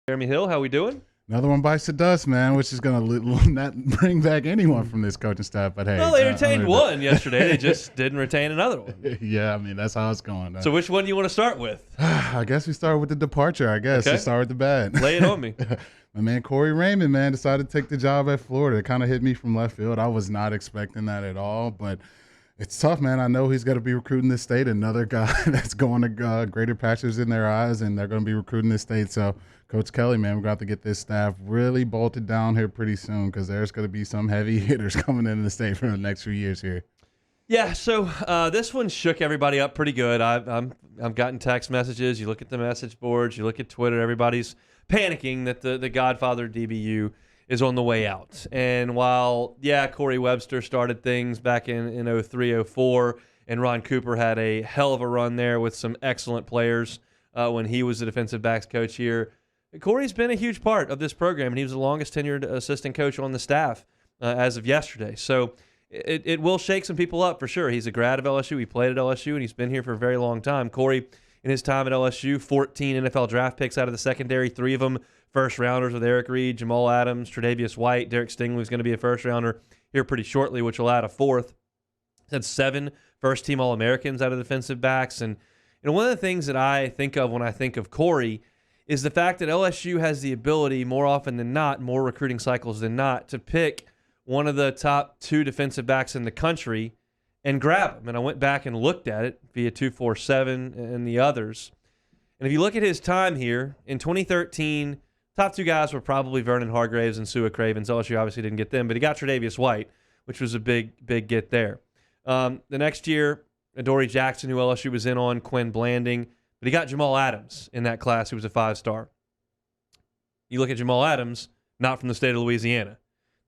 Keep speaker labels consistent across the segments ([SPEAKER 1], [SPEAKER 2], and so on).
[SPEAKER 1] Jeremy Hill, how we doing?
[SPEAKER 2] Another one bites the dust, man, which is going to not bring back anyone from this coaching staff. But hey,
[SPEAKER 1] well, they retained one yesterday. They just didn't retain another one.
[SPEAKER 2] Yeah, I mean, that's how it's going.
[SPEAKER 1] So which one do you want to start with?
[SPEAKER 2] I guess we start with the departure, I guess.
[SPEAKER 1] Okay.
[SPEAKER 2] Let's start with the bad.
[SPEAKER 1] Lay it on me.
[SPEAKER 2] My man Corey Raymond, man, decided to take the job at Florida. It kind of hit me from left field. I was not expecting that at all, but it's tough, man. I know he's going to be recruiting this state. Another guy that's going to greater pastures in their eyes, and they're going to be recruiting this state. So, Coach Kelly, man, we're going to have to get this staff really bolted down here pretty soon because there's going to be some heavy hitters coming into the state for the next few years here.
[SPEAKER 1] Yeah, so this one shook everybody up pretty good. I've gotten text messages. You look at the message boards. You look at Twitter. Everybody's panicking that the Godfather DBU is on the way out. And while, Corey Webster started things back in 03, 04, and Ron Cooper had a hell of a run there with some excellent players when he was the defensive backs coach here, Corey's been a huge part of this program, and he was the longest tenured assistant coach on the staff as of yesterday. So it will shake some people up for sure. He's a grad of LSU. He played at LSU, and he's been here for a very long time. Corey, in his time at LSU, 14 NFL draft picks out of the secondary, 3 of them first-rounders with Eric Reed, Jamal Adams, Tre'Davious White. Derek Stingley is going to be a first-rounder here pretty shortly, which will add a 4th. He's had 7 first-team All-Americans out of defensive backs. And one of the things that I think of when I think of Corey is the fact that LSU has the ability more often than not, more recruiting cycles than not, to pick one of the top 2 defensive backs in the country and grab him. And I went back and looked at it via 247 and the others. And if you look at his time here, in 2013, top 2 guys were probably Vernon Hargraves and Sua Cravens. LSU obviously didn't get them, but he got Tre'Davious White, which was a big get there. The next year, Adoree Jackson, who LSU was in on, Quinn Blanding, but he got Jamal Adams in that class, who was a 5-star. You look at Jamal Adams, not from the state of Louisiana.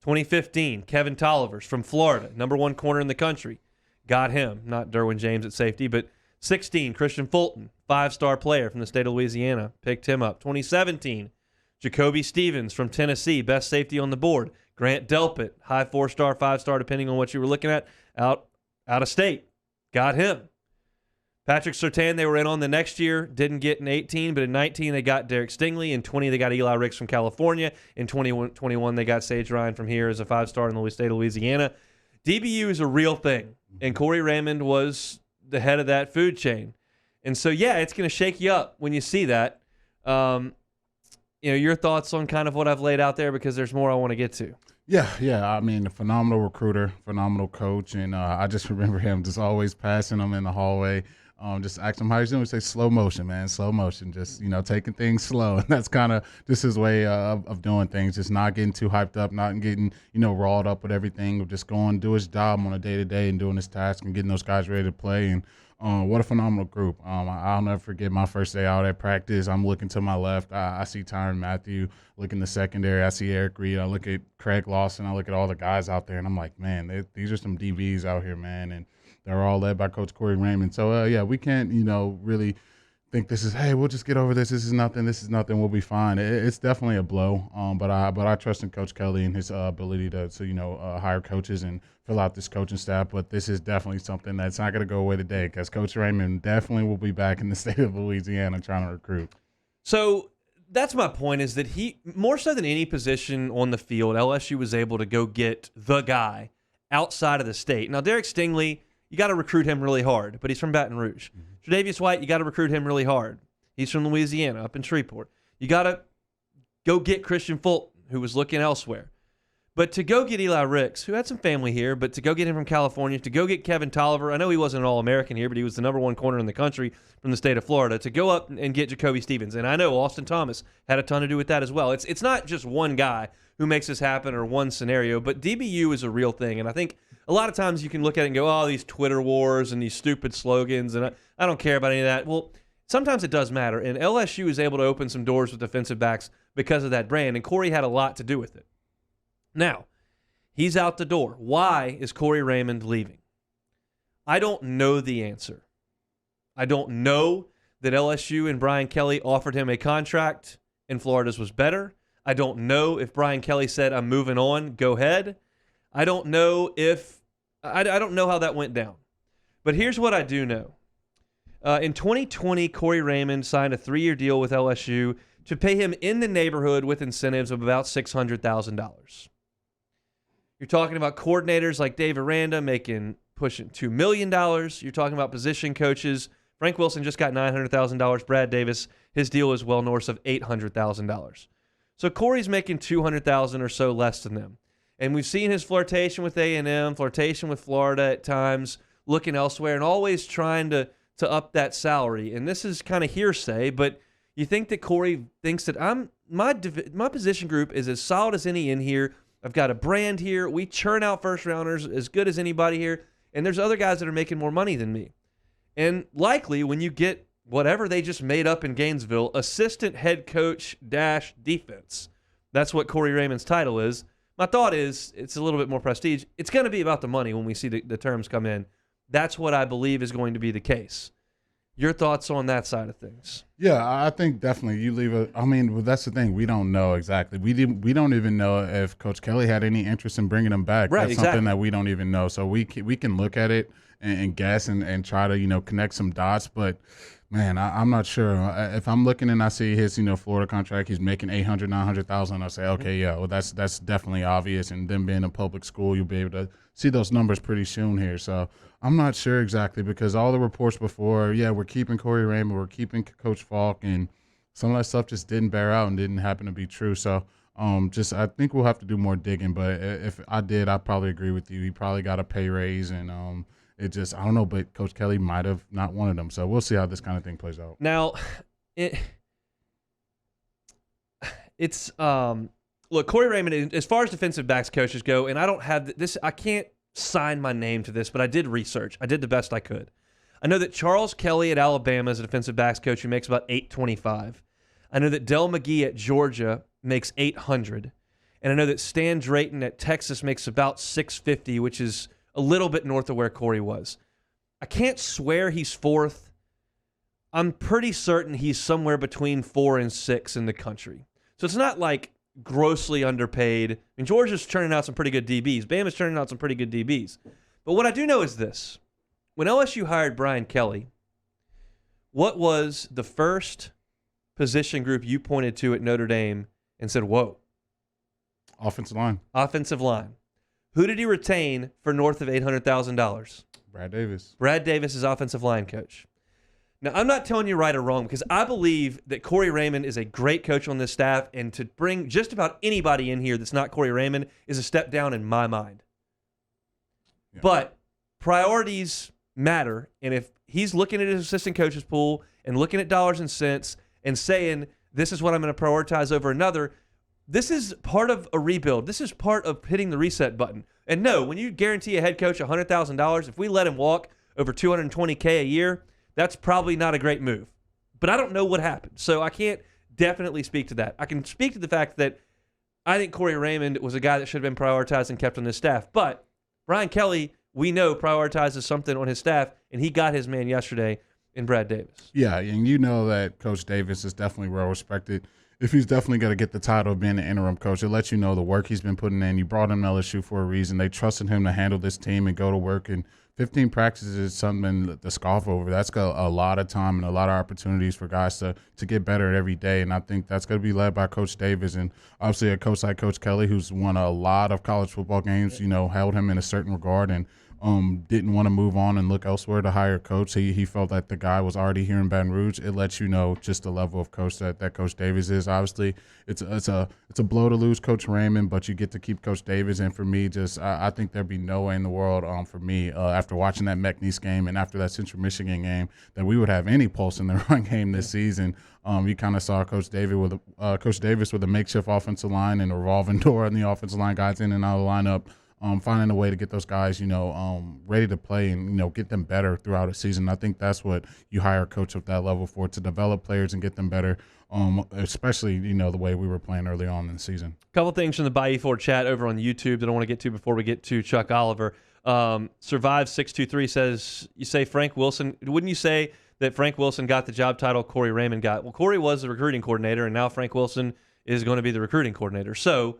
[SPEAKER 1] 2015, Kevin Tollivers from Florida, number 1 corner in the country. Got him, not Derwin James at safety, but 16, Christian Fulton, 5-star player from the state of Louisiana, picked him up. 2017, Jacoby Stevens from Tennessee, best safety on the board. Grant Delpit, high 4-star, 5-star, depending on what you were looking at, out of state. Got him. Patrick Surtain, they were in on the next year, didn't get in 18, but in 19 they got Derek Stingley. In 20 they got Eli Ricks from California. In 21 they got Sage Ryan from here as a 5-star in the state of Louisiana. DBU is a real thing, and Corey Raymond was the head of that food chain. And so, it's going to shake you up when you see that. Your thoughts on kind of what I've laid out there, because there's more I want to get to.
[SPEAKER 2] Yeah. I mean, a phenomenal recruiter, phenomenal coach, and I just remember him just always passing them in the hallway. Just ask him how he's doing. We say slow motion, man, slow motion. Just taking things slow, and that's kind of just his way of doing things. Just not getting too hyped up, not getting riled up with everything. Just going do his job on a day to day and doing his task and getting those guys ready to play. And what a phenomenal group. I'll never forget my first day out at practice. I'm looking to my left. I see Tyron Matthew. Look in the secondary. I see Eric Reed. I look at Craig Lawson. I look at all the guys out there, and I'm like, man, these are some DBs out here, man. And they're all led by Coach Corey Raymond. So, we can't, really think this is, hey, we'll just get over this. This is nothing. We'll be fine. It's definitely a blow. But I trust in Coach Kelly and his ability to hire coaches and fill out this coaching staff. But this is definitely something that's not going to go away today, because Coach Raymond definitely will be back in the state of Louisiana trying to recruit.
[SPEAKER 1] So that's my point, is that he, more so than any position on the field, LSU was able to go get the guy outside of the state. Now, Derek Stingley, you got to recruit him really hard, but he's from Baton Rouge. Mm-hmm. Tre'Davious White, you got to recruit him really hard. He's from Louisiana, up in Shreveport. You got to go get Christian Fulton, who was looking elsewhere. But to go get Eli Ricks, who had some family here, but to go get him from California, to go get Kevin Tolliver, I know he wasn't an All-American here, but he was the number 1 corner in the country from the state of Florida, to go up and get Jacoby Stevens. And I know Austin Thomas had a ton to do with that as well. It's not just one guy who makes this happen or one scenario, but DBU is a real thing. And I think a lot of times you can look at it and go, these Twitter wars and these stupid slogans, and I don't care about any of that. Well, sometimes it does matter, and LSU is able to open some doors with defensive backs because of that brand, and Corey had a lot to do with it. Now, he's out the door. Why is Corey Raymond leaving? I don't know the answer. I don't know that LSU and Brian Kelly offered him a contract and Florida's was better. I don't know if Brian Kelly said, I'm moving on, go ahead. I don't know I don't know how that went down. But here's what I do know. In 2020, Corey Raymond signed a 3-year deal with LSU should pay him in the neighborhood with incentives of about $600,000. You're talking about coordinators like Dave Aranda pushing $2 million. You're talking about position coaches. Frank Wilson just got $900,000. Brad Davis, his deal is well north of $800,000. So Corey's making $200,000 or so less than them. And we've seen his flirtation with A&M, flirtation with Florida at times, looking elsewhere, and always trying to up that salary. And this is kind of hearsay, but you think that Corey thinks that my position group is as solid as any in here. I've got a brand here. We churn out first-rounders as good as anybody here. And there's other guys that are making more money than me. And likely when you get whatever they just made up in Gainesville, assistant head coach - defense, that's what Corey Raymond's title is. My thought is it's a little bit more prestige. It's going to be about the money when we see the terms come in. That's what I believe is going to be the case. Your thoughts on that side of things?
[SPEAKER 2] Yeah, I think definitely you leave it. I mean, well, that's the thing. We don't know exactly. We don't even know if Coach Kelly had any interest in bringing him back.
[SPEAKER 1] Right,
[SPEAKER 2] that's
[SPEAKER 1] exactly.
[SPEAKER 2] something that we don't even know. So we can look at it and guess and try to connect some dots. But man, I'm not sure. If I'm looking and I see his Florida contract, he's making $800,000, $900,000. I'll say, okay, yeah, well that's definitely obvious. And then being a public school, you'll be able to see those numbers pretty soon here. So I'm not sure exactly because all the reports before, yeah, we're keeping Corey Raymond, we're keeping Coach Falk, and some of that stuff just didn't bear out and didn't happen to be true. So I think we'll have to do more digging. But if I did, I'd probably agree with you. He probably got a pay raise, and I don't know, but Coach Kelly might have not wanted him. So we'll see how this kind of thing plays out.
[SPEAKER 1] Now, look, Corey Raymond, as far as defensive backs coaches go, and I don't have this, I can't sign my name to this, but I did research. I did the best I could. I know that Charles Kelly at Alabama is a defensive backs coach who makes about $825. I know that Del McGee at Georgia makes $800. And I know that Stan Drayton at Texas makes about $650, which is a little bit north of where Corey was. I can't swear he's fourth. I'm pretty certain he's somewhere between 4 and 6 in the country. So it's not like grossly underpaid. I mean, Georgia's churning out some pretty good DBs. Bama's churning out some pretty good DBs. But what I do know is this. When LSU hired Brian Kelly, what was the first position group you pointed to at Notre Dame and said, whoa?
[SPEAKER 2] Offensive line.
[SPEAKER 1] Offensive line. Who did he retain for north of $800,000?
[SPEAKER 2] Brad Davis.
[SPEAKER 1] Brad Davis is offensive line coach. Now, I'm not telling you right or wrong because I believe that Corey Raymond is a great coach on this staff, and to bring just about anybody in here that's not Corey Raymond is a step down in my mind. Yeah. But priorities matter, and if he's looking at his assistant coaches pool and looking at dollars and cents and saying, this is what I'm going to prioritize over another, this is part of a rebuild. This is part of hitting the reset button. And no, when you guarantee a head coach $100,000, if we let him walk over $220K a year, that's probably not a great move. But I don't know what happened, so I can't definitely speak to that. I can speak to the fact that I think Corey Raymond was a guy that should have been prioritized and kept on this staff. But Brian Kelly, we know, prioritizes something on his staff, and he got his man yesterday in Brad Davis.
[SPEAKER 2] Yeah, and you know that Coach Davis is definitely well respected. If he's definitely going to get the title of being an interim coach, it lets you know the work he's been putting in. You brought him to LSU for a reason. They trusted him to handle this team and go to work. And 15 practices is something to scoff over. That's got a lot of time and a lot of opportunities for guys to get better every day. And I think that's going to be led by Coach Davis. And obviously a coach like Coach Kelly, who's won a lot of college football games, held him in a certain regard and didn't want to move on and look elsewhere to hire a coach. He felt that the guy was already here in Baton Rouge. It lets you know just the level of coach that Coach Davis is. Obviously, it's a blow to lose Coach Raymond, but you get to keep Coach Davis. And for me, I think there'd be no way in the world for me after watching that McNeese game and after that Central Michigan game that we would have any pulse in the run game this season. You kind of saw Coach Davis with a makeshift offensive line and a revolving door on the offensive line, guys in and out of the lineup. Finding a way to get those guys, ready to play and, get them better throughout the season. I think that's what you hire a coach of that level for, to develop players and get them better, especially, the way we were playing early on in the season.
[SPEAKER 1] A couple things from the Bayou Ford chat over on YouTube that I want to get to before we get to Chuck Oliver. Survive623 says, you say Frank Wilson. Wouldn't you say that Frank Wilson got the job title Corey Raymond got? Well, Corey was the recruiting coordinator, and now Frank Wilson is going to be the recruiting coordinator. So,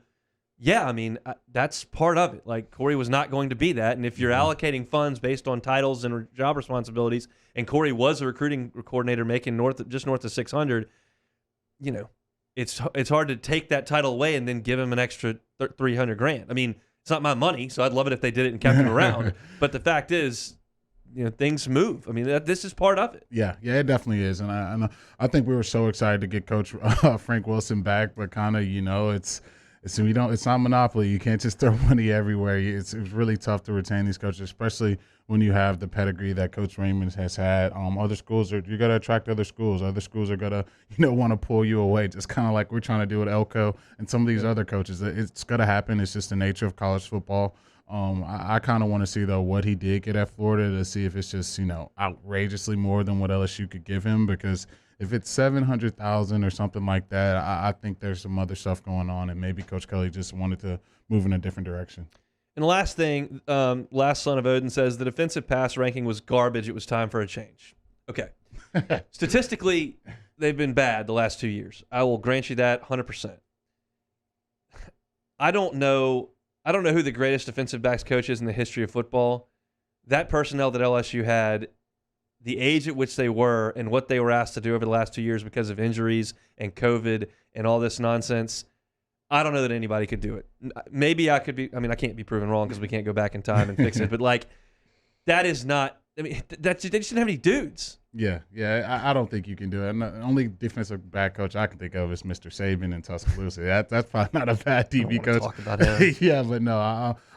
[SPEAKER 1] yeah, I mean, that's part of it. Like, Corey was not going to be that. And if you're allocating funds based on titles and job responsibilities, and Corey was a recruiting coordinator making just north of 600, it's hard to take that title away and then give him an extra $300,000. I mean, it's not my money, so I'd love it if they did it and kept him around. But the fact is, things move. I mean, this is part of it.
[SPEAKER 2] Yeah, it definitely is. And I think we were so excited to get Coach Frank Wilson back, but kind of, it's not monopoly. You can't just throw money everywhere. It's really tough to retain these coaches, especially when you have the pedigree that Coach Raymond has had. Other schools you got to attract other schools. Other schools are gonna want to pull you away, just kind of like we're trying to do with Elko and some of these other coaches. It's gonna happen. It's just the nature of college football. I kind of want to see, though, what he did get at Florida to see if it's just, outrageously more than what LSU could give him, because if it's $700,000 or something like that, I think there's some other stuff going on, and maybe Coach Kelly just wanted to move in a different direction.
[SPEAKER 1] And the last thing, last son of Odin says the defensive pass ranking was garbage. It was time for a change. Okay. Statistically, they've been bad the last 2 years. I will grant you that 100%. I don't know who the greatest defensive backs coach is in the history of football. That personnel that LSU had, the age at which they were and what they were asked to do over the last 2 years because of injuries and COVID and all this nonsense, I don't know that anybody could do it. Maybe I could be. I mean, I can't be proven wrong because we can't go back in time and fix it. But, that is not – I mean, they just didn't have any dudes.
[SPEAKER 2] Yeah, I don't think you can do it. And the only defensive back coach I can think of is Mr. Saban in Tuscaloosa. That's probably not a bad DB coach.
[SPEAKER 1] Talk about him.
[SPEAKER 2] Yeah, but no,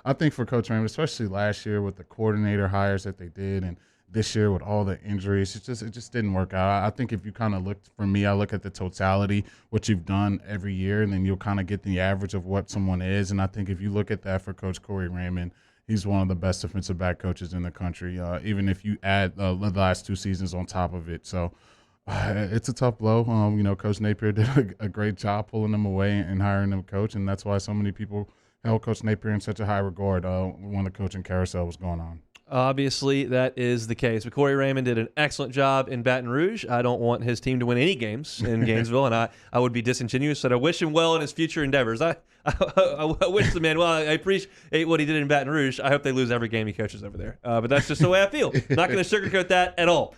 [SPEAKER 2] I think for Coach Raymond, especially last year with the coordinator hires that they did, and this year with all the injuries, it just didn't work out. I think if you kind of I look at the totality, what you've done every year, and then you'll kind of get the average of what someone is. And I think if you look at that for Coach Corey Raymond, he's one of the best defensive back coaches in the country, even if you add the last 2 seasons on top of it. So it's a tough blow. Coach Napier did a great job pulling him away and hiring him coach, and that's why so many people held Coach Napier in such a high regard when the coaching carousel was going on.
[SPEAKER 1] Obviously, that is the case. But Corey Raymond did an excellent job in Baton Rouge. I don't want his team to win any games in Gainesville, and I would be disingenuous. So I wish him well in his future endeavors. I wish the man well. I appreciate what he did in Baton Rouge. I hope they lose every game he coaches over there. But that's just the way I feel. Not going to sugarcoat that at all.